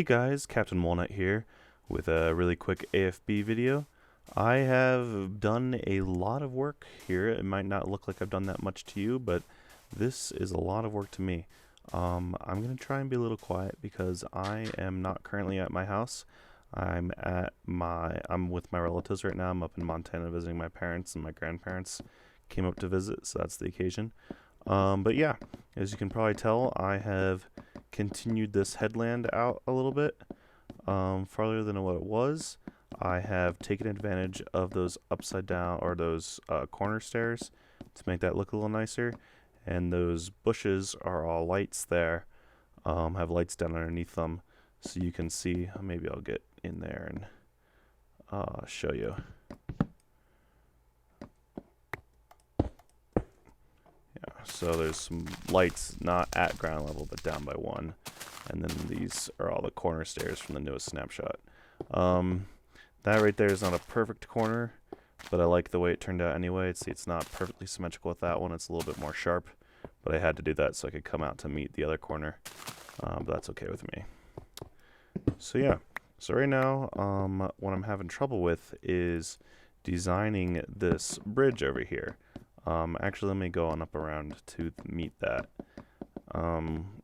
Hey guys, KapitanWalnut here with a really quick AFB video. I have done a lot of work here. It might not look like I've done that much to you, but this is a lot of work to me. I'm going to try and be a little quiet because I am not currently at my house. I'm with my relatives right now. I'm up in Montana visiting my parents, and my grandparents came up to visit, so that's the occasion. But yeah, as you can probably tell, I have continued this headland out a little bit farther than what it was. I have taken advantage of those upside down or those corner stairs to make that look a little nicer, and those bushes are all lights there, have lights down underneath them, so you can see. Maybe I'll get in there and show you. So there's some lights not at ground level but down by one, and then these are all the corner stairs from the newest snapshot. That right there is not a perfect corner, but I like the way it turned out anyway. See, it's not perfectly symmetrical with that one. It's a little bit more sharp, but I had to do that so I could come out to meet the other corner, but that's okay with me. So yeah, so right now what I'm having trouble with is designing this bridge over here. Actually, let me go on up around to meet that.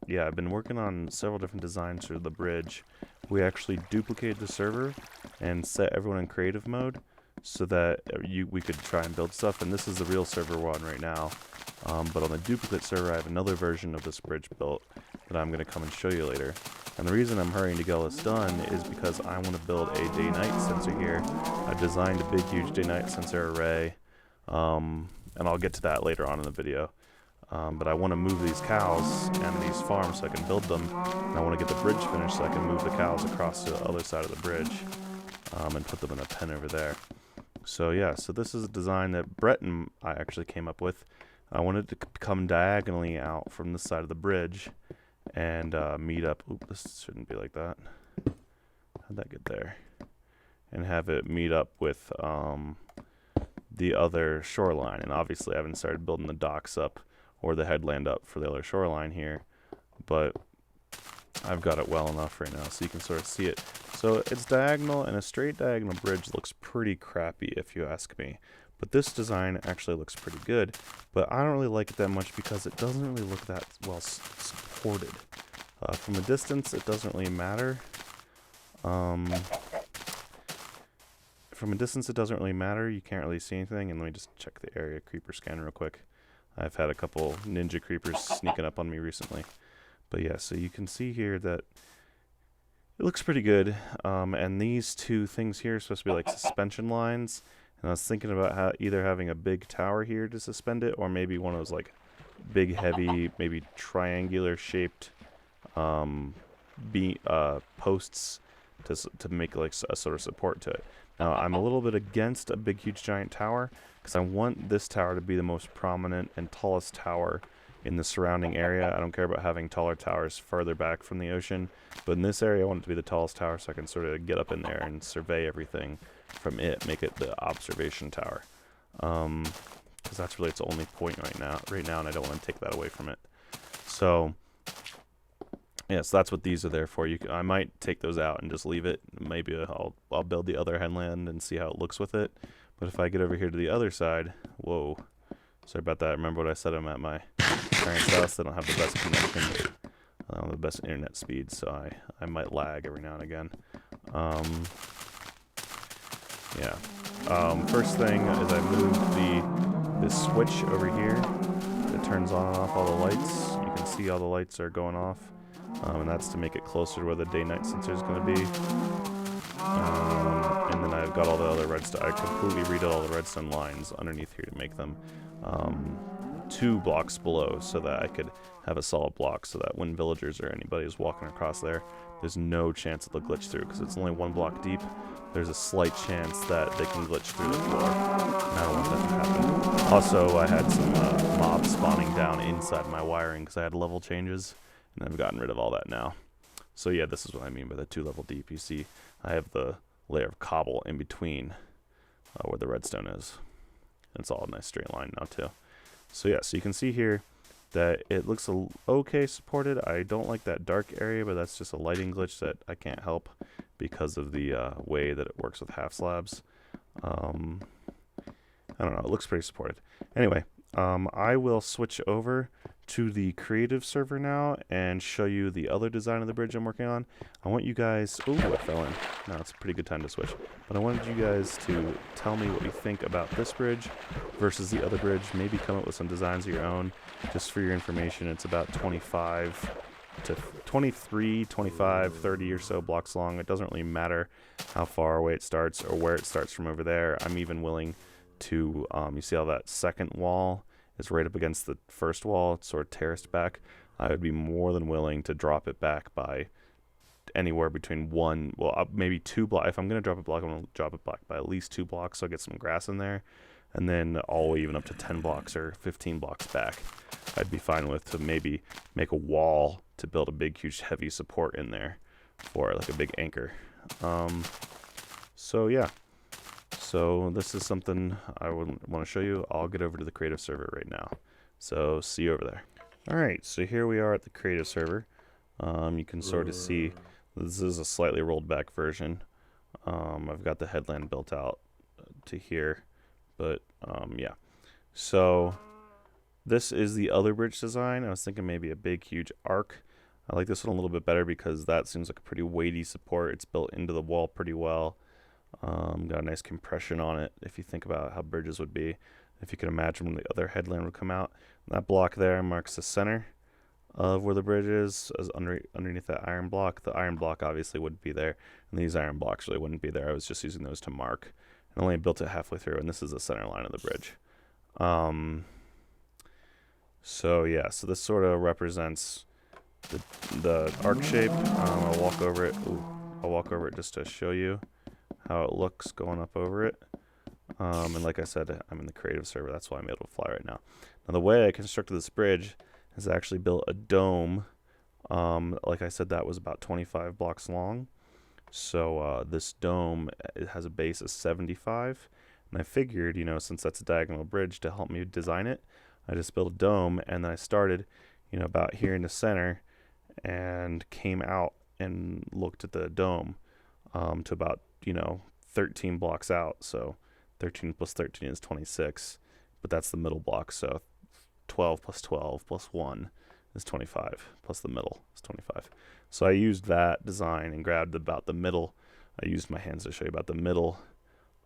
Yeah, I've been working on several different designs for the bridge. We actually duplicated the server and set everyone in creative mode so that we could try and build stuff, and this is the real server we're on right now. But on the duplicate server, I have another version of this bridge built that I'm going to come and show you later. And the reason I'm hurrying to get all this done is because I want to build a day-night sensor here. I've designed a big, huge day-night sensor array. And I'll get to that later on in the video. But I want to move these cows and these farms so I can build them. And I want to get the bridge finished so I can move the cows across to the other side of the bridge and put them in a pen over there. So yeah, so this is a design that Brett and I actually came up with. I wanted to come diagonally out from this side of the bridge and meet up. Oop, this shouldn't be like that. How'd that get there? And have it meet up with the other shoreline. And obviously I haven't started building the docks up or the headland up for the other shoreline here, but I've got it well enough right now so you can sort of see it. So it's diagonal, and a straight diagonal bridge looks pretty crappy if you ask me, but this design actually looks pretty good. But I don't really like it that much because it doesn't really look that well supported. From a distance it doesn't really matter. From a distance, it doesn't really matter. You can't really see anything. And let me just check the area creeper scan real quick. I've had a couple ninja creepers sneaking up on me recently. But yeah, so you can see here that it looks pretty good. And these two things here are supposed to be like suspension lines. And I was thinking about either having a big tower here to suspend it, or maybe one of those like big, heavy, maybe triangular shaped posts to make like a sort of support to it. Now, I'm a little bit against a big, huge, giant tower because I want this tower to be the most prominent and tallest tower in the surrounding area. I don't care about having taller towers further back from the ocean, but in this area I want it to be the tallest tower so I can sort of get up in there and survey everything from it, make it the observation tower. Because that's really its only point right now, and I don't want to take that away from it. So yes, that's what these are there for. I might take those out and just leave it. Maybe I'll build the other headland and see how it looks with it. But if I get over here to the other side, whoa, sorry about that. Remember what I said? I'm at my parents' house. They don't have the best connection, the best internet speed, so I might lag every now and again. Yeah. First thing is I moved this switch over here that turns on and off all the lights. You can see all the lights are going off. And that's to make it closer to where the day-night sensor is going to be. And then I've got all the other redstone. I completely redid all the redstone lines underneath here to make them 2 blocks below, so that I could have a solid block, so that when villagers or anybody is walking across there, there's no chance that they'll glitch through, because it's only 1 block deep. There's a slight chance that they can glitch through the floor, and I don't want that to happen. Also, I had some mobs spawning down inside my wiring because I had level changes. And I've gotten rid of all that now. So yeah, this is what I mean by the 2 level deep. You see, I have the layer of cobble in between where the redstone is. And it's all a nice straight line now too. So yeah, so you can see here, that it looks okay supported. I don't like that dark area, but that's just a lighting glitch that I can't help because of the way that it works with half slabs. I don't know, it looks pretty supported. Anyway, I will switch over to the creative server now and show you the other design of the bridge I'm working on. I want you guys, ooh, I fell in. No, it's a pretty good time to switch. But I wanted you guys to tell me what you think about this bridge versus the other bridge. Maybe come up with some designs of your own. Just for your information, it's about 25 to 23, 25, 30 or so blocks long. It doesn't really matter how far away it starts or where it starts from over there. I'm even willing to, you see how that second wall is right up against the first wall, it's sort of terraced back. I would be more than willing to drop it back by anywhere between maybe 2 blocks. If I'm going to drop a block, I'm going to drop it back by at least 2 blocks so I get some grass in there. And then all the way even up to 10 blocks or 15 blocks back, I'd be fine with to maybe make a wall to build a big, huge, heavy support in there for like a big anchor. So yeah. So this is something I would want to show you. I'll get over to the creative server right now. So see you over there. All right, so here we are at the creative server. You can sort of see this is a slightly rolled back version. I've got the headland built out to here, but yeah. So this is the other bridge design. I was thinking maybe a big, huge arc. I like this one a little bit better because that seems like a pretty weighty support. It's built into the wall pretty well. Got a nice compression on it if you think about how bridges would be. If you can imagine when the other headland would come out. That block there marks the center of where the bridge is, as underneath that iron block. The iron block obviously wouldn't be there, and these iron blocks really wouldn't be there. I was just using those to mark. And only built it halfway through, and this is the center line of the bridge. So yeah, so this sort of represents the arc shape. I'll walk over it. Ooh, I'll walk over it just to show you how it looks going up over it. And like I said, I'm in the creative server. That's why I'm able to fly right now. Now the way I constructed this bridge is I actually built a dome. Like I said, that was about 25 blocks long. So this dome, it has a base of 75. And I figured, you know, since that's a diagonal bridge, to help me design it, I just built a dome, and then I started, you know, about here in the center and came out and looked at the dome to about, you know, 13 blocks out. So 13 plus 13 is 26, but that's the middle block. So 12 plus 12 plus 1 is 25, plus the middle is 25. So I used that design and grabbed about the middle. I used my hands to show you about the middle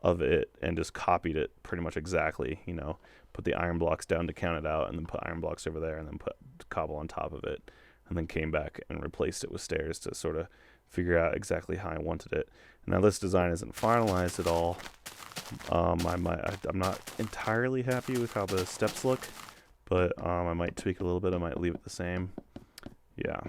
of it and just copied it pretty much exactly, you know, put the iron blocks down to count it out, and then put iron blocks over there, and then put cobble on top of it, and then came back and replaced it with stairs to sort of figure out exactly how I wanted it. Now this design isn't finalized at all. I'm not entirely happy with how the steps look, but I might tweak it a little bit. I might leave it the same. Yeah.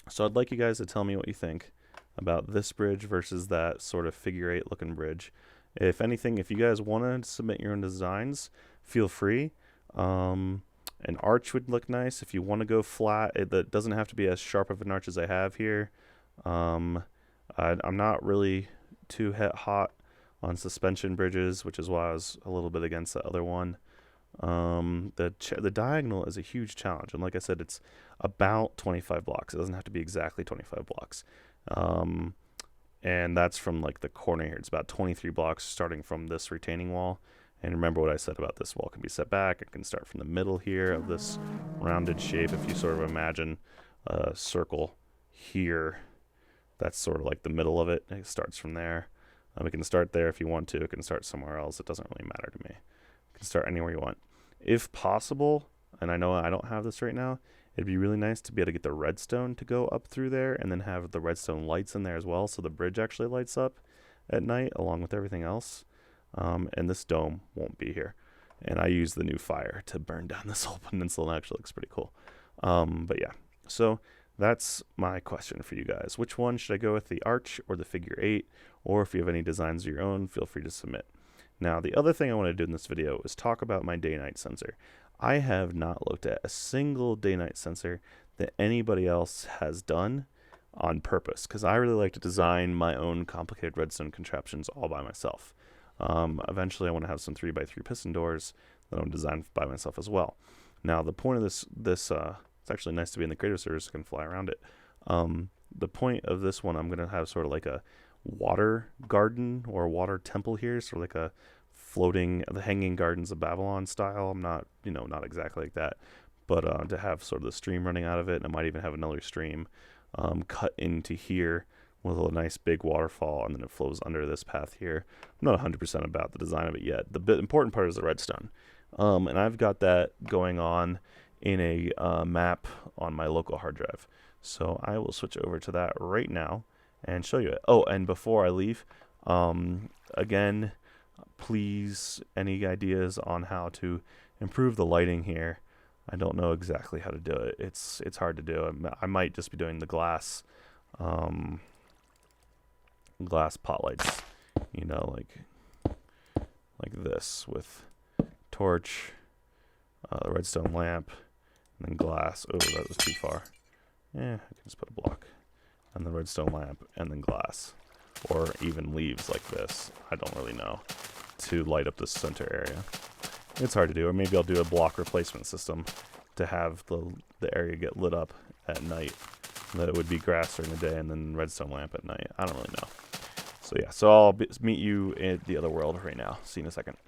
So I'd like you guys to tell me what you think about this bridge versus that sort of figure 8 looking bridge. If anything, if you guys want to submit your own designs, feel free. An arch would look nice. If you want to go flat, that doesn't have to be as sharp of an arch as I have here. I'm not really too hot on suspension bridges, which is why I was a little bit against the other one. The diagonal is a huge challenge, and like I said, it's about 25 blocks. It doesn't have to be exactly 25 blocks. And that's from like the corner here. It's about 23 blocks starting from this retaining wall. And remember what I said about this wall can be set back. It can start from the middle here of this rounded shape. If you sort of imagine a circle here, that's sort of like the middle of it. It starts from there. We can start there if you want to. It can start somewhere else. It doesn't really matter to me. You can start anywhere you want. If possible, and I know I don't have this right now, it'd be really nice to be able to get the redstone to go up through there and then have the redstone lights in there as well, so the bridge actually lights up at night along with everything else. And this dome won't be here. And I use the new fire to burn down this whole peninsula, and it actually looks pretty cool. But yeah, so that's my question for you guys. Which one should I go with, the arch or the figure 8? Or if you have any designs of your own, feel free to submit. Now, the other thing I want to do in this video is talk about my day-night sensor. I have not looked at a single day-night sensor that anybody else has done on purpose, because I really like to design my own complicated redstone contraptions all by myself. Eventually, I want to have some 3x3 piston doors that I want to design by myself as well. Now the point of this it's actually nice to be in the creative server so I can fly around it. The point of this one, I'm gonna have sort of like a water garden or water temple here, sort of like a floating, the Hanging Gardens of Babylon style. I'm not, not exactly like that, but to have sort of the stream running out of it, and I might even have another stream cut into here with a nice big waterfall, and then it flows under this path here. I'm not 100% about the design of it yet. The important part is the redstone, and I've got that going on in a map on my local hard drive. So I will switch over to that right now and show you it. Oh, and before I leave, again, please, any ideas on how to improve the lighting here? I don't know exactly how to do it. It's hard to do. I might just be doing the glass pot lights, like this with torch, the redstone lamp, and then glass. Oh, that was too far. Yeah, I can just put a block, and the redstone lamp, and then glass, or even leaves like this. I don't really know, to light up the center area. It's hard to do, or maybe I'll do a block replacement system to have the area get lit up at night. That it would be grass during the day and then redstone lamp at night. I don't really know. So yeah, so I'll meet you in the other world right now. See you in a second.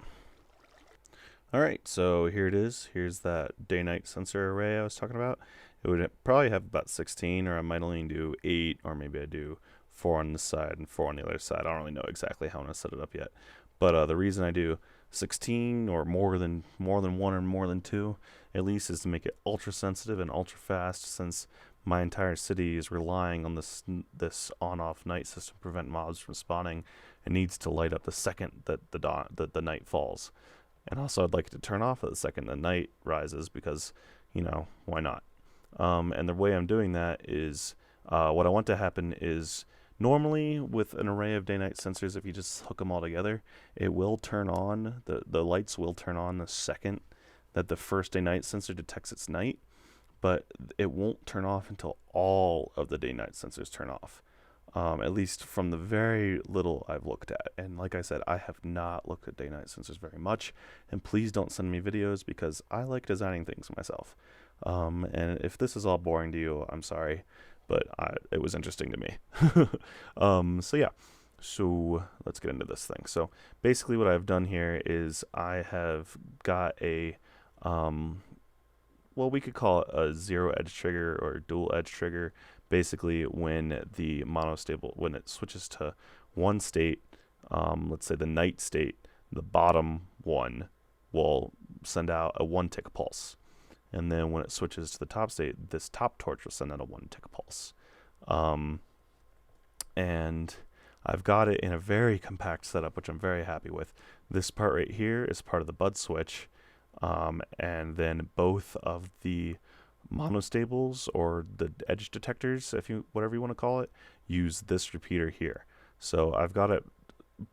Alright, so here it is. Here's that day-night sensor array I was talking about. It would probably have about 16, or I might only do 8, or maybe I do 4 on this side and 4 on the other side. I don't really know exactly how I'm going to set it up yet. But the reason I do 16 or more than 1 or more than 2 at least is to make it ultra sensitive and ultra fast, since my entire city is relying on this on-off night system to prevent mobs from spawning. It needs to light up the second that the night falls. And also I'd like it to turn off at the second the night rises, because, why not? And the way I'm doing that is, what I want to happen is, normally with an array of day-night sensors, if you just hook them all together, it will turn on, the lights will turn on the second that the first day-night sensor detects it's night, but it won't turn off until all of the day-night sensors turn off. At least from the very little I've looked at. And like I said, I have not looked at day-night sensors very much, and please don't send me videos, because I like designing things myself. And if this is all boring to you, I'm sorry, but it was interesting to me. So yeah, so let's get into this thing. So basically what I've done here is I have got a, well, we could call it a zero edge trigger or dual edge trigger. Basically, when the monostable, when it switches to one state, let's say the night state, the bottom one will send out a 1-tick pulse. And then when it switches to the top state, this top torch will send out a 1-tick pulse. And I've got it in a very compact setup, which I'm very happy with. This part right here is part of the bud switch. And then both of the monostables, or the edge detectors, whatever you want to call it, use this repeater here. So I've got it,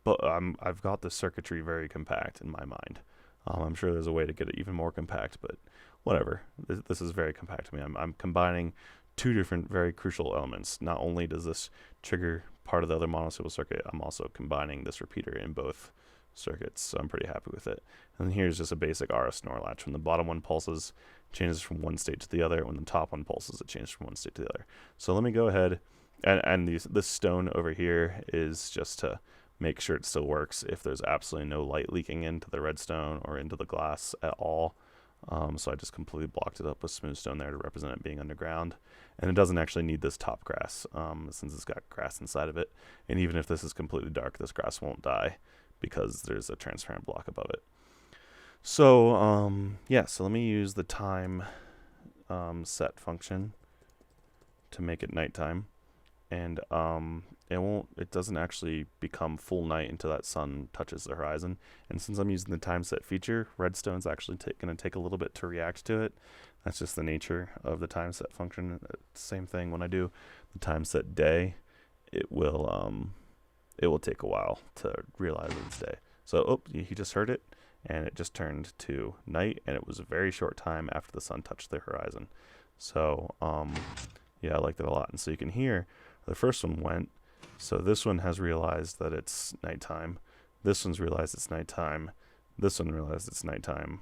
but I've got the circuitry very compact in my mind. I'm sure there's a way to get it even more compact, but whatever. This is very compact to me. I'm combining 2 different very crucial elements. Not only does this trigger part of the other monostable circuit, I'm also combining this repeater in both circuits, so I'm pretty happy with it. And here's just a basic RS NOR latch. When the bottom one pulses, it changes from one state to the other. When the top one pulses, it changes from one state to the other. So let me go ahead, and this stone over here is just to make sure it still works if there's absolutely no light leaking into the redstone or into the glass at all. So I just completely blocked it up with smooth stone there to represent it being underground. And it doesn't actually need this top grass, since it's got grass inside of it. And even if this is completely dark, this grass won't die, because there's a transparent block above it. So yeah, so let me use the time set function to make it nighttime, and it doesn't actually become full night until that sun touches the horizon. And since I'm using the time set feature, redstone's actually going to take a little bit to react to it. That's just the nature of the time set function. Same thing when I do the time set day, it will take a while to realize it's day. So, he just heard it, and it just turned to night, and it was a very short time after the sun touched the horizon. So, yeah, I liked it a lot. And so you can hear the first one went. So this one has realized that it's nighttime. This one's realized it's nighttime. This one realized it's nighttime.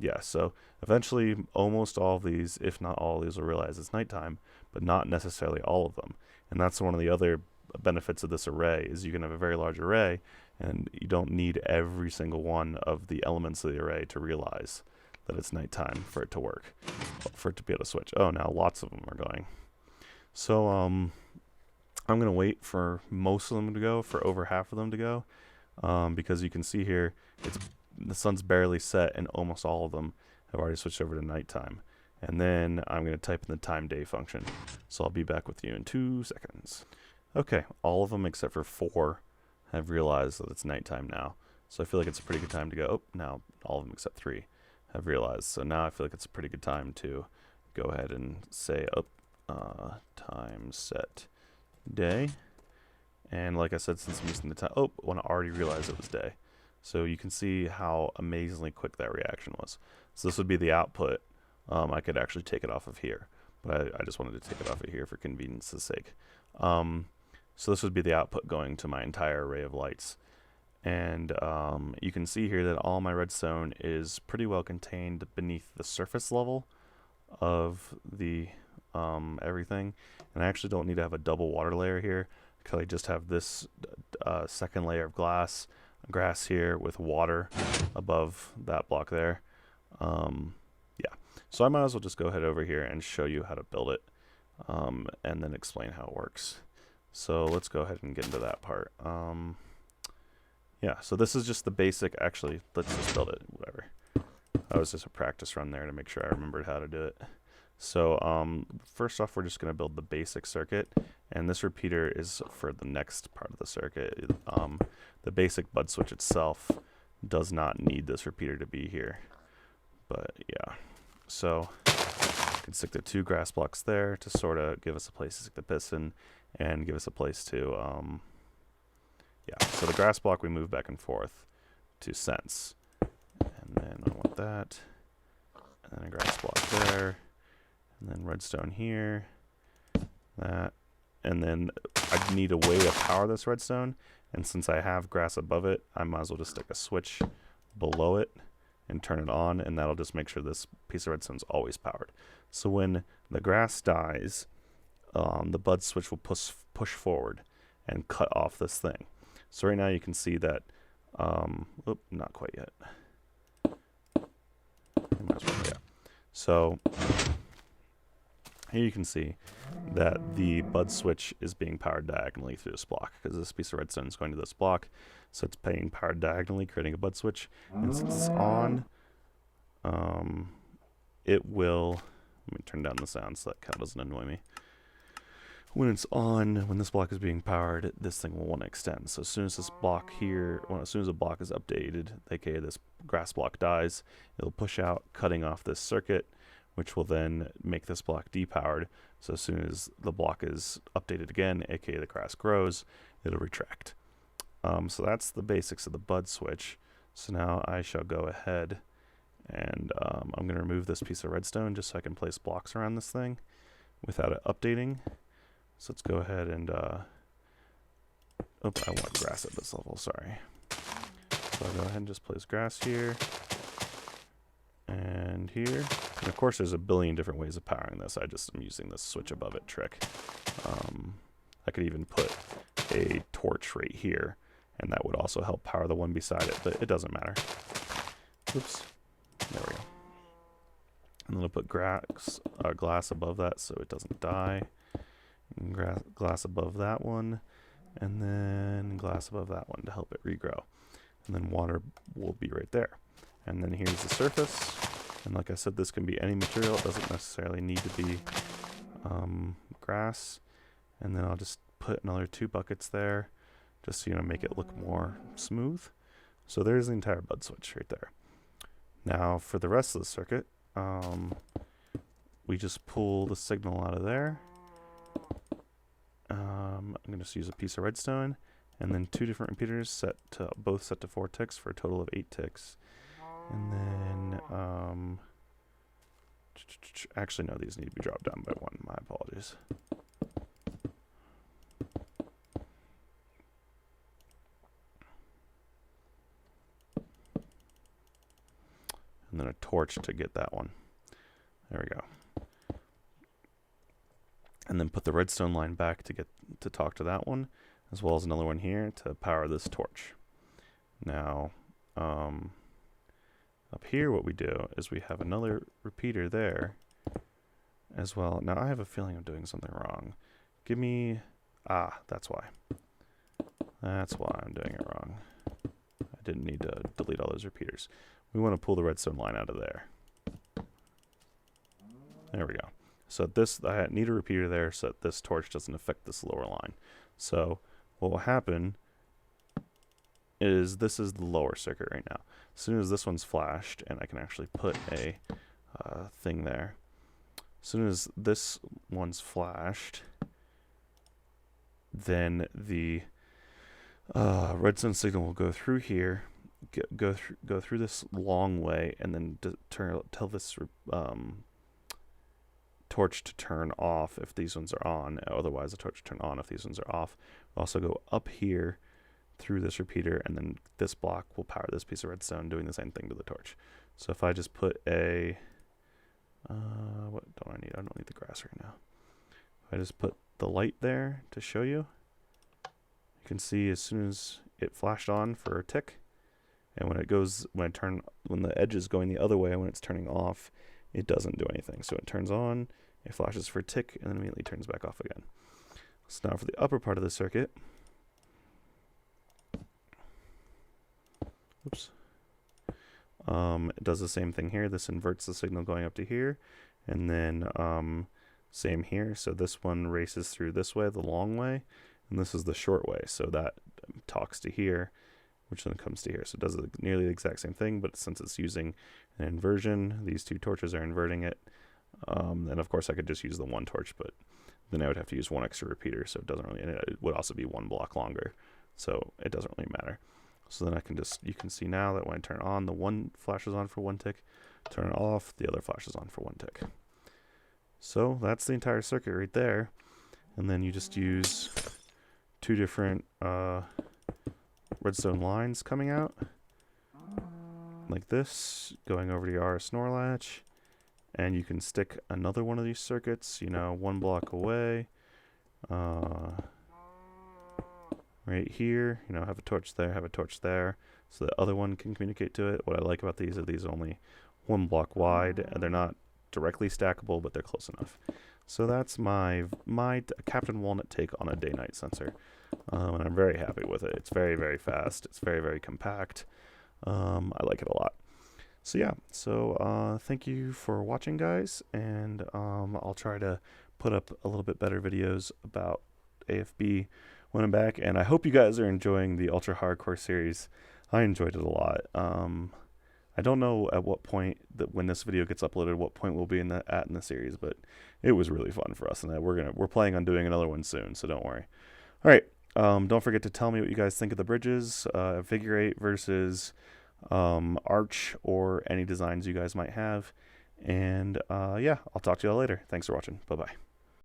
Yeah, so eventually almost all of these, if not all of these, will realize it's nighttime, but not necessarily all of them. And that's one of the other benefits of this array, is you can have a very large array and you don't need every single one of the elements of the array to realize that it's nighttime for it to work, for it to be able to switch. Oh, now lots of them are going. So I'm going to wait for most of them to go, for over half of them to go, because you can see here the sun's barely set and almost all of them have already switched over to nighttime. And then I'm going to type in the time day function. So I'll be back with you in 2 seconds. Okay, all of them except for 4 have realized that it's nighttime now. So I feel like it's a pretty good time to go. Oh, now all of them except 3 have realized. So now I feel like it's a pretty good time to go ahead and say, time set day. And like I said, since I'm using the time, when I already realized it was day. So you can see how amazingly quick that reaction was. So this would be the output. I could actually take it off of here, but I just wanted to take it off of here for convenience's sake. So this would be the output going to my entire array of lights. And you can see here that all my redstone is pretty well contained beneath the surface level of the everything. And I actually don't need to have a double water layer here, because I just have this second layer of grass here with water above that block there. Yeah, so I might as well just go ahead over here and show you how to build it, and then explain how it works. So let's go ahead and get into that part. Yeah, so this is just the basic. Actually, let's just build it, whatever. That was just a practice run there to make sure I remembered how to do it. So first off, we're just going to build the basic circuit, and this repeater is for the next part of the circuit. The basic bud switch itself does not need this repeater to be here, but yeah. So I can stick the 2 grass blocks there to sort of give us a place to stick the piston and give us a place to, yeah. So the grass block we move back and forth to sense, and then I want that, and then a grass block there. And then redstone here, that, and then I need a way to power this redstone, and since I have grass above it, I might as well just stick a switch below it and turn it on, and that'll just make sure this piece of redstone is always powered. So when the grass dies, the bud switch will push forward and cut off this thing. So right now you can see that, not quite yet. Might as well, yeah. So here you can see that the bud switch is being powered diagonally through this block, because this piece of redstone is going to this block, so it's being powered diagonally, creating a bud switch. And since it's on, it will, let me turn down the sound so that kind of doesn't annoy me. When it's on, when this block is being powered, this thing will want to extend. So as soon as this block here, as soon as the block is updated, aka this grass block dies, it'll push out, cutting off this circuit, which will then make this block depowered. So as soon as the block is updated again, aka the grass grows, it'll retract. So that's the basics of the bud switch. So now I shall go ahead and I'm going to remove this piece of redstone just so I can place blocks around this thing without it updating. So let's go ahead and, I want grass at this level, sorry. So I'll go ahead and just place grass here and here. And of course there's a billion different ways of powering this. I just am using this switch above it trick. I could even put a torch right here, and that would also help power the one beside it, but it doesn't matter. Oops, there we go. And then I'll put glass above that so it doesn't die. And glass above that one, and then glass above that one to help it regrow. And then water will be right there. And then here's the surface. And like I said, this can be any material. It doesn't necessarily need to be grass. And then I'll just put another 2 buckets there, just to make it look more smooth. So there's the entire bud switch right there. Now for the rest of the circuit, we just pull the signal out of there. I'm going to use a piece of redstone, and then 2 different repeaters both set to 4 ticks for a total of 8 ticks. And then, actually no, these need to be dropped down by 1. My apologies. and then a torch to get that one. There we go. And then put the redstone line back to talk to that one, as well as another one here to power this torch. Now, up here what we do is we have another repeater there as well. Now I have a feeling I'm doing something wrong. Give me, that's why. That's why I'm doing it wrong. I didn't need to delete all those repeaters. We want to pull the redstone line out of there. There we go. So this, I need a repeater there so that this torch doesn't affect this lower line. So what will happen is this is the lower circuit right now. As soon as this one's flashed, and I can actually put a thing there. As soon as this one's flashed, then the redstone signal will go through here, go through this long way, and then tell this torch to turn off if these ones are on. Otherwise, the torch will turn on if these ones are off. We'll also go up here through this repeater, and then this block will power this piece of redstone, doing the same thing to the torch. So if I just put a what don't I need? I don't need the grass right now. If I just put the light there to show you, you can see as soon as it flashed on for a tick, and when the edge is going the other way, when it's turning off, it doesn't do anything. So it turns on, it flashes for a tick, and then immediately turns back off again. So now for the upper part of the circuit, oops. It does the same thing here. This inverts the signal going up to here, and then same here. So this one races through this way, the long way, and this is the short way. So that talks to here, which then comes to here. So it does nearly the exact same thing, but since it's using an inversion, these two torches are inverting it. And of course I could just use the one torch, but then I would have to use one extra repeater, so it doesn't really, and it would also be one block longer, so it doesn't really matter. So then I can just, you can see now that when I turn on, the one flashes on for one tick, turn it off, the other flashes on for one tick. So that's the entire circuit right there. And then you just use two different redstone lines coming out, like this, going over to your RS NOR latch, and you can stick another one of these circuits, you know, one block away, right here, you know, have a torch there, have a torch there, so the other one can communicate to it. What I like about these are these are only one block wide, and they're not directly stackable, but they're close enough. So that's my KapitanWalnut take on a day-night sensor, and I'm very happy with it. It's very, very fast. It's very, very compact. I like it a lot. So yeah, so thank you for watching, guys, and I'll try to put up a little bit better videos about AFB when I'm back, and I hope you guys are enjoying the Ultra Hardcore series. I enjoyed it a lot. I don't know at what point when this video gets uploaded, what point we'll be in the series, but it was really fun for us, and we're planning on doing another one soon, so don't worry. All right, don't forget to tell me what you guys think of the bridges, figure 8 versus arch, or any designs you guys might have. And yeah, I'll talk to you all later. Thanks for watching. Bye bye.